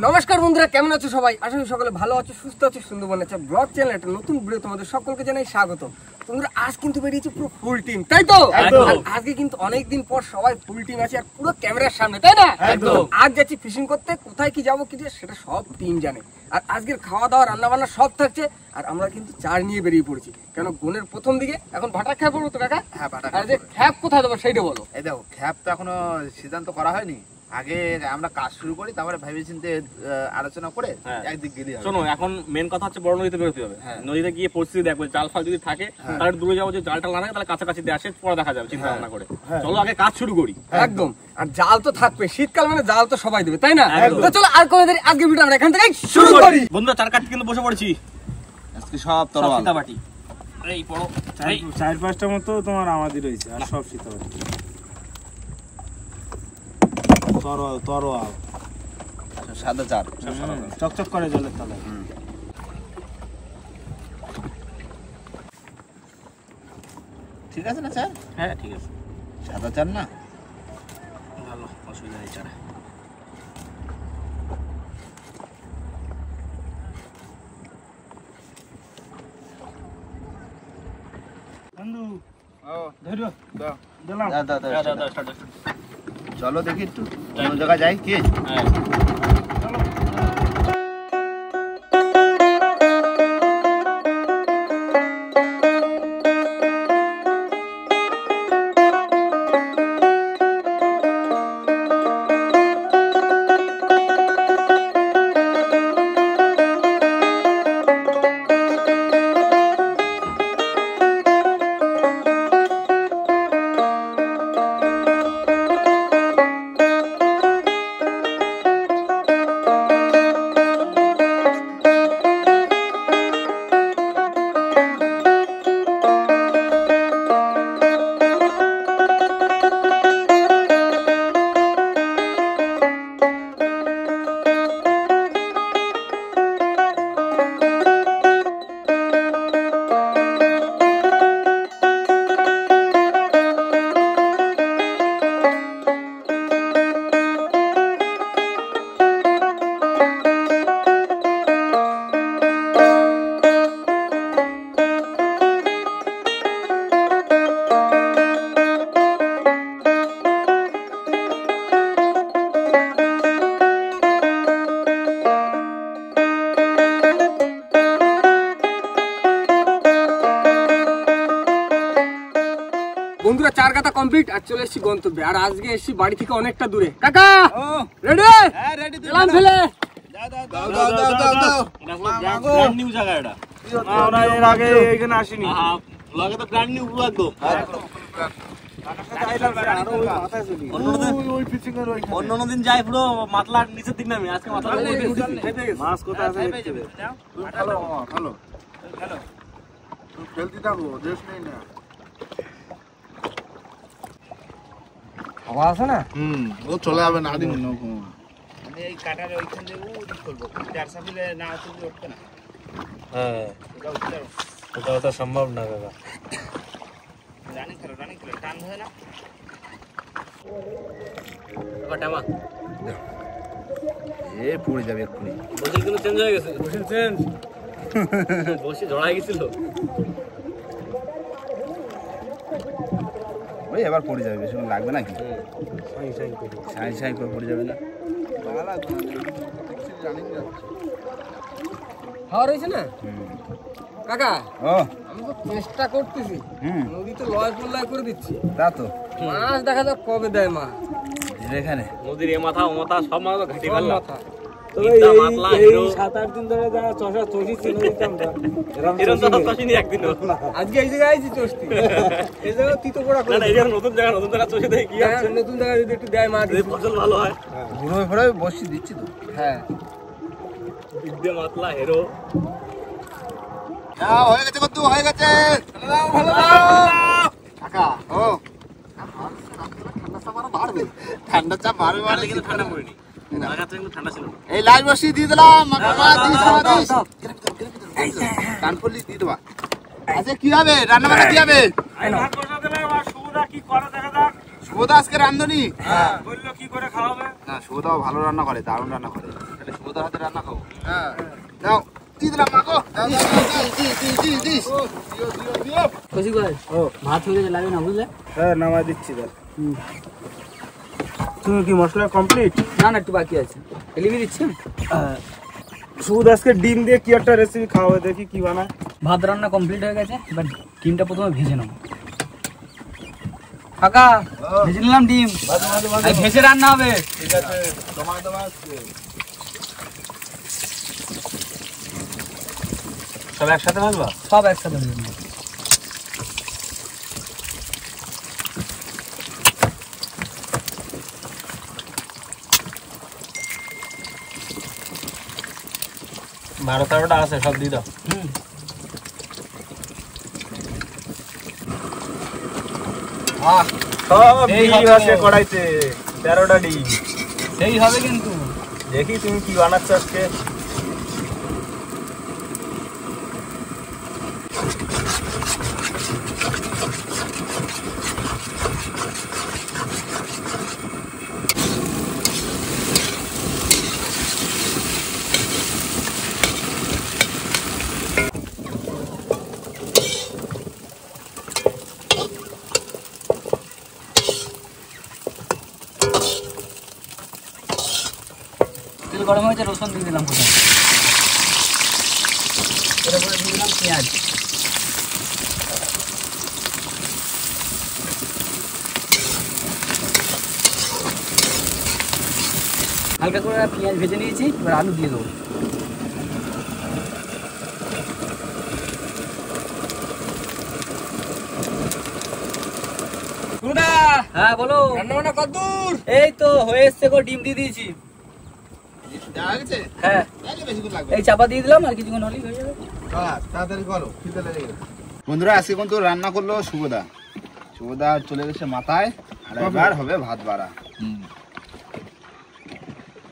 নমস্কার বন্ধুরা, কেমন আছো সবাই? আশা করি সকলে ভালো আছো, সুস্থ আছো। সুন্দরবন আছে ব্লগ চ্যানেল একটা নতুন ভিডিও তোমাদের সকলকে জানাই স্বাগত। তোমরা আজ কিন্তু বেরিয়েছে পুরো ফুল টিম, তাই তো? আজকে কিন্তু অনেকদিন পর সবাই ফুল টিম আছে আর পুরো ক্যামেরার সামনে, তাই না? আজ যাচ্ছি ফিশিং করতে, কোথায় কি যাবো কি সেটা সব টিম জানে। আর আজকের খাওয়া দাওয়া রান্না বান্না সব থাকছে। আর আমরা কিন্তু চার নিয়ে বেরিয়ে পড়েছি, কেন গোনের প্রথম দিকে এখন ভাটা খ্যাপ পড়বো তো কাকা? হ্যাঁ, ভাটা। আর যে খ্যাপ কোথায় দেবো সেইটা বলো। এই দেখো, খ্যাপ তো এখনো সিদ্ধান্ত করা হয়নি। আগে আমরা কাজ শুরু করি, তারপরে ভেবে চিন্তে আলোচনা করে একদিক গেলে হবে। শোনো, এখন মেন কথা হচ্ছে বড় নদীতে বেরোতে হবে। নদীতে গিয়ে পরিস্থিতি দেখবো, জাল ফাল যদি থাকে তাহলে দূরে যাবো, যে জালটা না থাকে তাহলে কাছাকাছি দিয়ে আসে, পরে দেখা যাবে চিন্তা ভাবনা করে। চলো আগে কাজ শুরু করি। একদম। আর জাল তো থাকবে, শীতকাল মানে জাল তো সবাই দেবে, তাই না? তো চলো আর করে দেরি, আজকে ভিডিও আমরা এখান থেকে শুরু করি। বন্ধুরা, চার কাঠি কিন্তু বসে পড়েছি আজকে, সব তরোয়াল সীতাবাটি। এই পড়ো, চার পাঁচটা মতো তোমার আমাদের রয়েছে, আর সব সীতাবাটি তরোয়াল সাদা চার চকচক করে জলের তলায়। ঠিক আছে না স্যার? হ্যাঁ ঠিক আছে, সাদা চার না, ভালো, অসুবিধা নেই। চারা বন্ধু চলো দেখি একটু অন্য জায়গায় যাই কি। বন্ধুরা, চার কাটা কমপ্লিট আর চলে এসেছি গন্তব্যে। আর আজকে এসেছি বাড়ি থেকে অনেকটা দূরে। কাকা রেডি? হ্যাঁ রেডি। এলাম ফেলে ব্র্যান্ড নিউ জায়গা এটা। আমরা এর আগে এখানে আসিনি। ব্লগে তো ব্র্যান্ড নিউ পুরো একদম। অন্য দিন যাই পুরো মাতলার নিচের দিক নামি, আজকে মাতলার মাছ কোথায় আছে? হ্যালো খেলতে থাকো, রেস্ট নেই না। হাওয়া আছে না? ও চলে যাবে না দিন। আমি এই কাটারে ওইখান দিয়ে উঠে করবো, চার সাফিলে না তুলতে উঠবে না। হ্যাঁ, ওটা সম্ভব না দাদা। রানিং খেলো টান হয় না। এ পড়ে যাবে এক্ষুনি। বসে কিন্তু চেঞ্জ হয়ে গেছে, বসে জড়াই গেছিল। ওই এবার পড়ে যাবে, বেশি লাগবে নাকি? সাই করে পড়ে যাবে না। হাওয়া রয়েছে না কাকা? ও আমি তো চেষ্টা করতেছি, নদীতে লয় পল্লায় করে দিচ্ছি। তা তো মাছ দেখা যাক কবে দেয় মা। এখানে নদীর এ মাথা ও মাথা সব মাথা তো ঘাটি ফেললাম। আজকে এই জায়গায় আইছি চষতি, এই জায়গায় তিতো পোড়া করে। নতুন জায়গা চষে দেয় কি আছে? নতুন জায়গায় যদি একটু দেয় মা, ফসল ভালো হয়। ঘুরে ঘুরে বসি দিচ্ছি তো। হ্যাঁ, বিদ্যে মাতলা হেরো হয়ে গেছে, কত হয়ে গেছে। কাকা ও ঠান্ডা চাপ বাড়বে মানে, কিন্তু ঠান্ডা পড়েনি, ঠান্ডা ছিল। এই লাইট বসিয়ে দিয়ে দিলাম। কান ফুলি দিয়ে দেবা। আচ্ছা কি হবে রান্না বান্না? কি হবে? শুভদা আজকে রান্ধনি বললো কি করে খাওয়াবে। না, শুভদাও ভালো রান্না করে, দারুণ রান্না করে। শুভদা শুভদার হাতে রান্না খাবো। হ্যাঁ নাও দিয়ে দিলাম মাগো। কৌশিক ভাই ভাত হয়ে গেছে, লাগে না বুঝলে? হ্যাঁ নামাই দিচ্ছি দেখ। তুমি কি মশলা কমপ্লিট? না না, একটু বাকি আছে। এলিভি দিচ্ছি। শুধু আজকে ডিম দিয়ে কি একটা রেসিপি খাওয়াবে, দেখি কি বানায়। ভাত রান্না কমপ্লিট হয়ে গেছে, এবার ডিমটা প্রথমে ভেজে নেবো। কাকা ভেজে নিলাম ডিম, এই ভেজে রান্না হবে। ঠিক আছে তোমার সব একসাথে ভাজবা? সব একসাথে ভেজে নেবো। বারো তেরোটা আছে, সব দিয়ে দাও। সব এই ডিম হবে আছে তো। কড়াইতে, 13টা ডিম। সেই হবে কিন্তু। দেখি তুমি কি বানাচ্ছ আজকে। তেল গরম হয়েছে, রসুন দিয়ে দিলাম প্রথমে, এরপরে দিয়ে দিলাম পেঁয়াজ। হালকা করে পেঁয়াজ ভেজে নিয়েছি, এবার আলু দিয়ে দেবো। হ্যাঁ বলো। রান্না বান্না কতদূর? এই তো হয়ে এসছে গো, ডিম দিয়ে দিয়েছি। দেওয়া গেছে? হ্যাঁ তাহলে বেশিক্ষণ লাগবে এই চাপা দিয়ে দিলাম, আর কিছুক্ষণ হলেই হয়ে যাবে। তাড়াতাড়ি করো, খিদে লেগে গেছে। বন্ধুরা আজকে কিন্তু রান্না করলো শুভদা। শুভদা চলে গেছে মাথায়, আর এবার হবে ভাত বাড়া।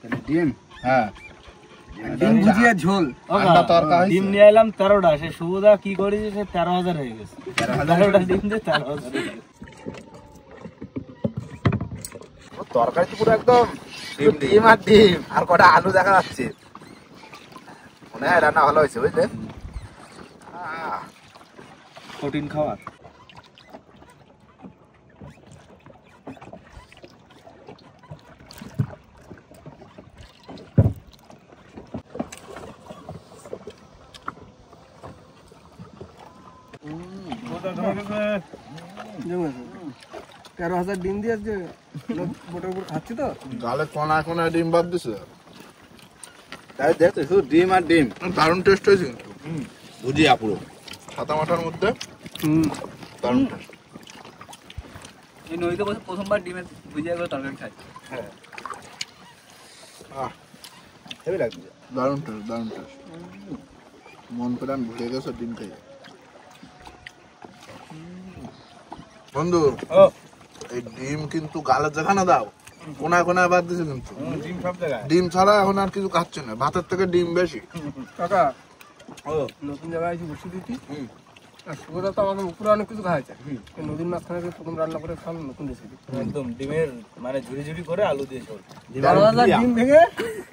তাহলে ডিম, হ্যাঁ ডিম ভুজিয়া ঝোল। আন্ডা তরকা হয়েছে। ডিম নিয়ে এলাম 13টা, সে শুভদা কি করেছে, সে 13,000 হয়ে গেছে। 13টা ডিম দিয়ে 13,000 হয়ে গেছে। তরকারি তো পুরো একদম ডিম আর ডিম, আর কটা আলু দেখা যাচ্ছে। মনে হয় রান্না ভালো হয়েছে বুঝলে। প্রোটিন খাওয়ার। জমে গেছে। 13,000 ডিম দিয়ে আজকে বোটার উপর খাচ্ছি তো। গালে কোনায় কোনায় ডিম বাদ দিছে। তাই দেখতে শুধু ডিম আর ডিম, দারুণ টেস্ট হয়েছে কিন্তু। ভুজিয়া পুরো সাদা মাটার মধ্যে দারুণ টেস্ট। এই নদীতে বসে প্রথমবার ডিমের ভুজিয়া করে তরকারি খাই। হেভি লাগছে, দারুণ টেস্ট, দারুণ টেস্ট। মন প্রাণ ভরে গেছে ডিম খেয়ে। বন্ধু এই ডিম কিন্তু গালের জায়গা দাও, কোনায় কোনায় বাদ দিছে কিন্তু। ডিম সব জায়গায়। ডিম ছাড়া এখন আর কিছু খাচ্ছে না, ভাতের থেকে ডিম বেশি। কাকা নতুন জায়গায় এসে বসে দিচ্ছি। আর শুভদা তো আমাকে উপরে অনেক কিছু খাওয়াচ্ছে। এই নদীর মাঝখানে এসে প্রথম রান্না করে খাওয়ানো নতুন রেসিপি। একদম ডিমের মানে ঝুড়ি ঝুড়ি করে আলু দিয়ে ঝোল। 13,000 ডিম ভেঙে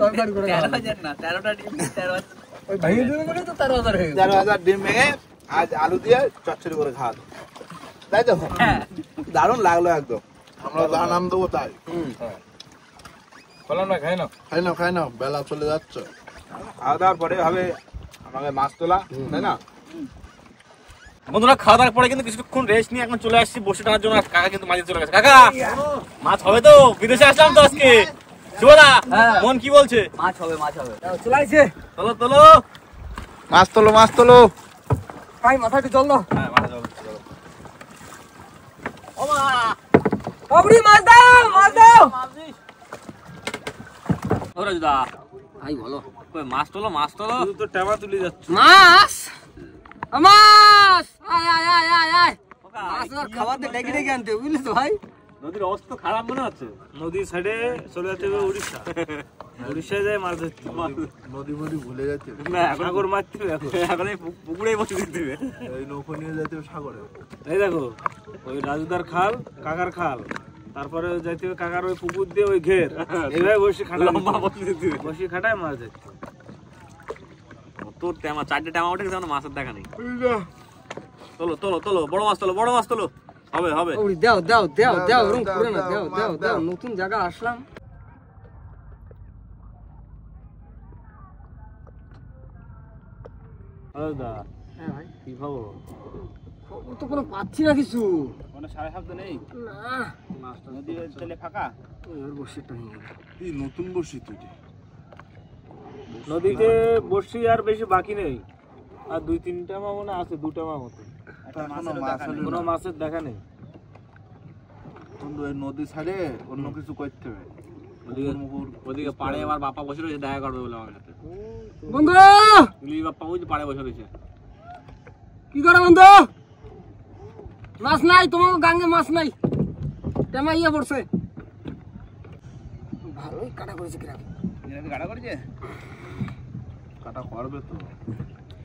তরকারি করে খাওয়ানো। 13,000 না, 13টা ডিম 13,000। ওই ভেঙে দেবে বলে তো 13,000 হয়ে গেছে। 13,000 ডিম ভেঙে আজ আলু দিয়ে চচ্চড়ি করে খাওয়া, তাই তো? দারুণ লাগলো একদম। আমরা যা নাম দেবো তাই। বললাম না, খাই না। খাই নাও, বেলা চলে যাচ্ছে। খাওয়া দাওয়ার পরে হবে আমাকে মাছ তোলা, তাই না? বন্ধুরা খাওয়া দাওয়ার পরে কিন্তু কিছুক্ষণ রেস্ট নিয়ে এখন চলে আসছি বসে টানার জন্য। আর কাকা কিন্তু মাঝে চলে গেছে। কাকা মাছ হবে তো? বিদেশে আসলাম তো আজকে। শুভদা হ্যাঁ। মন কি বলছে? মাছ হবে, মাছ হবে। চলে আসছে। তোলো তোলো। মাছ তোলো, মাছ তোলো। ভাই মাথায় একটু জল দাও। হ্যাঁ মাথা জল দিচ্ছি, চলো। বাবরি মাছ দাও, মাছ দাও। ও রাজুদা ভাই বলো। কই মাছ তোলো, মাছ তোলো। তুই তো টাকা তুলে যাচ্ছ। মাছ, মাছ, আয় আয় আয় আয় আয়। মাছ আর খাবারতে ডেকে ডেকে আনতে, বুঝলি তো ভাই। নদীর অবস্থা তো খারাপ মনে হচ্ছে। নদীর সাইডে চলে যেতে হবে উড়িষ্যা। উড়িষ্যায় যায় মাছ ধরতে। নদী ফদি ভুলে যাচ্ছে, না এখন সাগর মারতে হবে এখন। এখন এই পুকুরেই বসে দিতে হবে। এই নৌকো নিয়ে যেতে হবে সাগরে। এই দেখো ওই রাজুদার খাল, কাকার খাল, তারপরে যাইতে হবে কাকার ওই পুকুর দিয়ে ওই ঘের এইভাবে বসে খাটা লম্বা বসে খাটায় মাছ যাচ্ছে। তোর টেমা 4টে টেমা উঠে গেছে, মাছের দেখা নেই। তোলো তোলো তোলো, বড় মাছ তোলো, বড় মাছ তোলো। হবে হবে। ওই দাও দাও দাও দাও, ওরকম করে না, দাও দাও দাও, নতুন জায়গা আসলাম। দা হ্যাঁ ভাই, কি খবর? খবর তো কোনো পাচ্ছি না কিছু। কোনো সারা শব্দ নেই, না, নদী চলে ফাঁকা। ওর বসিটা নিয়ে গেল। তুই নতুন বসি তুই নদীতে বসি আর বেশি বাকি নেই, আর 2-3টা মা মনে আছে, 2টা মা মতো। একটা মাছের দেখা নেই। কোনো মাছের দেখা নেই। বন্ধু এই নদী ছাড়ে অন্য কিছু করতে হবে। ওদিকে পাড়ে আমার বাপা বসে রয়েছে, দেখা করবে বলে আমার সাথে। বন্ধু ইলিশ বাপ্পা ওই যে পাড়ে বসে রয়েছে। কি করে বন্ধু? মাছ নাই তোমার গাঙ্গে, মাছ নাই, টেমা ইয়ে পড়ছে। ভালোই কাটা করেছে কিরাম। এরকম গাড়া করেছে। কাটা করবে তো।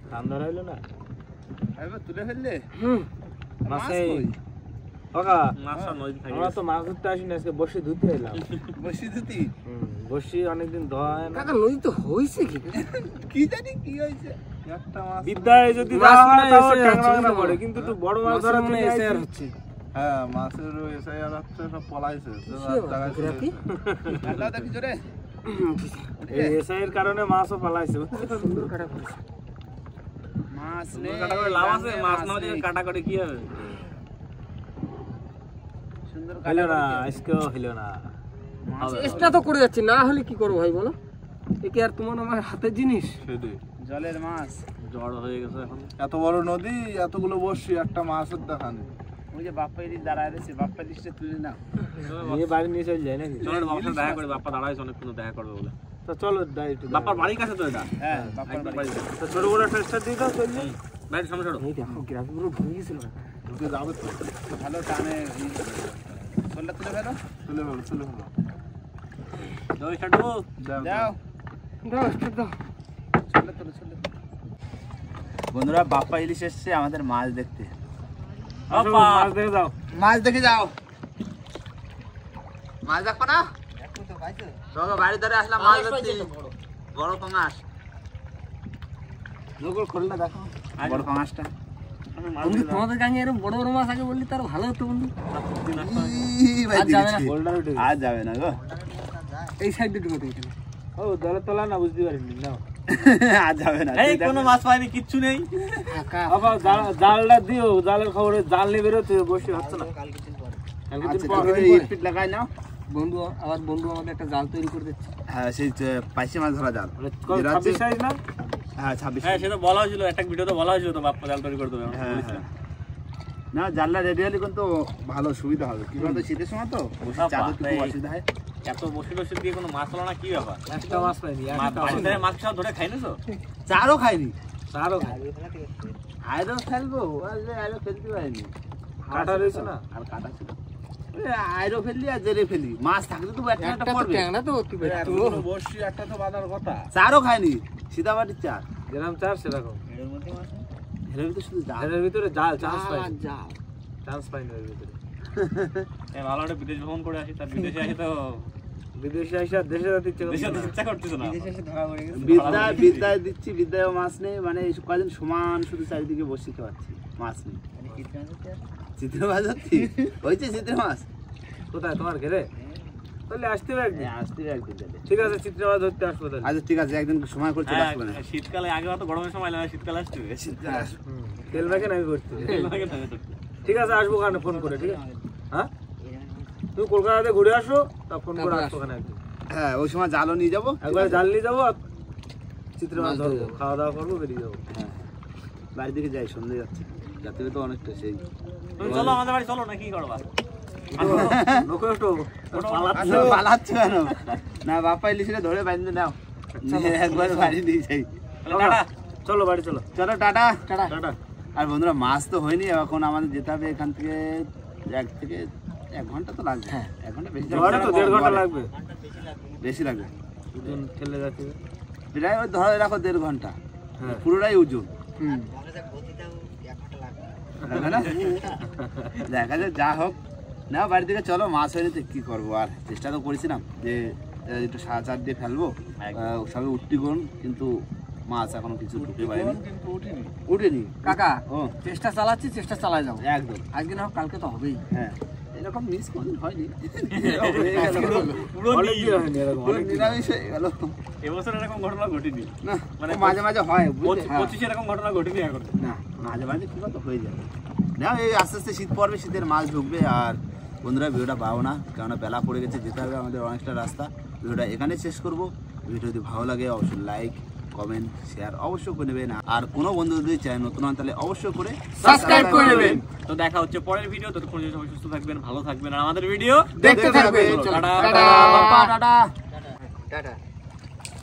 ঠান্ডা রইলো না এবার তুলে ফেললে মাছে। কাকা মাছ সব নদীতে থাকে। আমরা তো মাছ ধরতে আসিনি, আজকে বসে ধুতে এলাম। বসি ধুতি বসি অনেকদিন ধোয়া হয় না। কাকা নদী তো হয়েছে কি? কি জানি কি হয়েছে। একটা মাছ বিদ্যায় যদি মাছ ধরা হয় মনে তাও এসে ট্যাংরা যাচ্ছে, মারা পড়ে, কিন্তু একটু বড় মাছ ধরা মনে থেকে এসে আর আইছি। হচ্ছে। হ্যাঁ মাছের এসআই আর হচ্ছে সব পলাইছে কি? আল্লাহ দেখি জোরে। এই এসআই এর কারণে মাছও পালাইছে। সুন্দর কাটা করেছে। মাছ নেই, কাটা করে লাভ আছে, মাছ না হলে কাটা করে কি হবে? সুন্দর হইলো কাটা না, করেছে। আজকেও হইলো না। চেষ্টা তো করে যাচ্ছি, না হলে কি করবো ভাই বলো? একে আর তোমার আমার হাতের জিনিস। সেটাই জলের মাছ। জ্বর হয়ে গেছে এখন। এত বড় নদী, এতগুলো বসি, একটা মাছের দেখা নেই। ওই যে বাপ্পা এদিকে দাঁড়ায় রয়েছে, বাপ্পা দিশটা তুলে নাও। নিয়ে বাড়ি নিয়ে চলে যায় নাকি? চলো বাবার সাথে দেখা করে, বাপ্পা দাঁড়াইছে অনেকক্ষণ দেখা করবে বলে। তো চলো দাই একটু। বাপ্পার বাড়ির কাছে তো এটা। হ্যাঁ বাপ্পার একদম বাড়ি। বাড়ির কাছে। তো ছোট বড় টেস্টার দিয়ে দাও, চল যাই। বাড়ির সামনে ছোট। এই দেখো গ্রাফি পুরো ঢুকে গেছিল। ঢুকে যাবে তো। ভালো টানে শোলটা তুলে ফেলো। চলে ভালো চলে ভালো ওই ছাড়ো। দাও যাও দাও স্টার্ট দাও। শোলটা তুলে শোলটা। বন্ধুরা বাপ্পা ইলিশ এসছে আমাদের মাছ দেখতে। আসো, বাপ্পা। মাছ দেখে যাও। মাছ দেখে যাও। মাছ দেখো না? চলো বাড়ি ধরে আসলাম মাছ ধরতে। বড় পাঙাশ। লোকর খোলটা দেখো। বড় পাঙাশটা। বন্ধু তোমাদের গাঙে এরকম বড় বড় মাছ আগে বললি তার ভালো হতো বন্ধু। আজ যাবে না। বোল্ডার উঠে গেছে। আজ যাবে না গো। এই সাইডে ঢুকে দিয়েছিল। ও দলে তোলা না, বুঝতে পারিনি নাও। আজ যাবে না। এই কোনো মাছ পাইনি, কিচ্ছু নেই। কাকা আবার জালটা দিও, জালের খবরে জাল নিয়ে বেরোতে বসে হচ্ছে না। কালকে দিন পর ইট লাগাই নাও। বন্ধু আবার বন্ধু আমাদের একটা জাল তৈরি করে দিচ্ছে। হ্যাঁ সেই পাইসি মাছ ধরা জাল। 26 সাইজ না? হ্যাঁ 26। হ্যাঁ সেটা বলা হয়েছিল, একটা ভিডিওতে বলা হয়েছিল তো বাপ্পা জাল তৈরি করে দেবে। হ্যাঁ হ্যাঁ। না জানলা রেডি হলে কিন্তু ভালো সুবিধা হবে। কি বলতো শীতের সময় তো বসে চাদর তো খুব অসুবিধা হয়। এত বসে বসে দিয়ে কোনো মাছ হলো না, কি ব্যাপার? একটা মাছ পাইনি, বাড়ির ধারে মাছ সব ধরে খাই না তো? চারও খাইনি। তারও খাই। আয়রো খেলবো, আয়রো ফেলতে পারিনি। কাটা রয়েছে না? আর কাটা ছিল। আয়রো ফেললি আর জেরে ফেলি। মাছ থাকলে তো একটা একটা তো পড়বে। ট্যাংরা তো অতি বেশি। বসি একটা তো বাঁধার কথা। চারও খাইনি। সীতাবাটির চার। যেরকম চার সেরকম। এর মধ্যে মাছ নেই? এর ভিতরে শুধু জাল। এর ভিতরে জাল চান্স পাই, জাল চান্স পাইনি এর ভিতরে। এই ভালো একটা বিদেশ ভ্রমণ করে আসি, তার বিদেশে আসি তো বিদেশে আইসা দেশে যেতে ইচ্ছে দেশে করছে না। ইচ্ছা করতেছে না। বিদ্যায় দিচ্ছি, বিদ্যায় মাছ নেই। মানে এই কদিন সমান শুধু চারিদিকে বসে খাওয়াচ্ছি, মাছ নেই। চিত্র মাছ হচ্ছি হয়েছে চিত্র মাছ। কোথায় তোমার ঘেরে? তাহলে আসতে হবে একদিন। আসতে একদিন তাহলে। ঠিক আছে, চিত্র মাছ ধরতে আসবো তাহলে। আচ্ছা ঠিক আছে, একদিন সময় করে চলে হ্যাঁ, আসবো না। শীতকালে আগে অত গরমের সময় লাগে, শীতকালে আসতে হবে। তেল মেখে নাকি করতে হবে। ঠিক আছে, আসবো ওখানে ফোন করে, ঠিক আছে? হ্যাঁ, তুমি কলকাতাতে ঘুরে আসো, তা ফোন করে তারপর আসবো ওখানে একদিন। হ্যাঁ ওই সময় জালও নিয়ে যাবো। একবার জাল নিয়ে যাবো, আর চিত্র মাছ ধরবো, খাওয়া দাওয়া করবো, বেরিয়ে যাবো। হ্যাঁ বাড়ির দিকে যাই, সন্ধ্যে যাচ্ছে। যাতে তো অনেকটা সেই তুমি চলো আমাদের বাড়ি, চলো না, কি করবা? পালাচ্ছ কেন? না বাপ্পা ইলিশটা ধরে বাইন্ধে নাও, একবার বাড়ি নিয়ে যাই। টাটা। চলো বাড়ি চলো। চলো টাটা। টাটা। আর বন্ধুরা মাছ তো হয়নি, এখন আমাদের যেতে হবে এখান থেকে 1 ঘন্টা তো লাগবে। হ্যাঁ। 1 ঘন্টা বেশি ঘরে তো 1.5 ঘন্টা লাগবে। বেশি লাগবে। দুজন ঠেলে যাচ্ছে। প্রায় ওই ধরে রাখো 1.5 ঘন্টা। হ্যাঁ। পুরোটাই ওজন। হুম লাগবে না? দেখা যাক, যা হোক না বাড়ি থেকে চলো, মাছ হয়নি তো কি করবো আর, চেষ্টা তো করেছিলাম যে একটু সাজা দিয়ে ফেলবো, সবে উঠতি কোন, কিন্তু মাছ এখনো কিছু ঢুকে পারেনি, কিন্তু উঠিনি। উঠেনি কাকা ও চেষ্টা চালাচ্ছি, চেষ্টা চালাই যাও, একদম। আজকে না হোক কালকে তো হবেই। হ্যাঁ এরকম মিস কোনদিন হয়নি, পুরো অনেক দিন হয়নি এরকম, পুরো অনেক দিন। নিরামিষ হয়ে গেল। এবছর এরকম ঘটনা ঘটেনি, না মানে মাঝে মাঝে হয় বুঝলে? হ্যাঁ। 25 এরকম ঘটনা ঘটেনি এখন। না মাঝে মাঝে কি কথা হয়ে যাবে না, এই আস্তে আস্তে শীত পড়বে, শীতের মাছ ঢুকবে। আর বন্ধুরা ভিডিওটা পাও না, কেননা বেলা পড়ে গেছে, যেতে হবে আমাদের অনেকটা রাস্তা। ভিডিওটা এখানে শেষ করব। ভিডিও যদি ভালো লাগে অবশ্যই লাইক কমেন্ট শেয়ার অবশ্যই করে নেবেন, আর কোনো বন্ধু যদি চ্যানেল নতুন হন তাহলে অবশ্যই করে সাবস্ক্রাইব করে নেবেন। তো দেখা হচ্ছে পরের ভিডিও, ততক্ষণ সবাই সুস্থ থাকবেন, ভালো থাকবেন, আর আমাদের ভিডিও দেখতে থাকবে। টাটা। টাটা। টাটা। টাটা।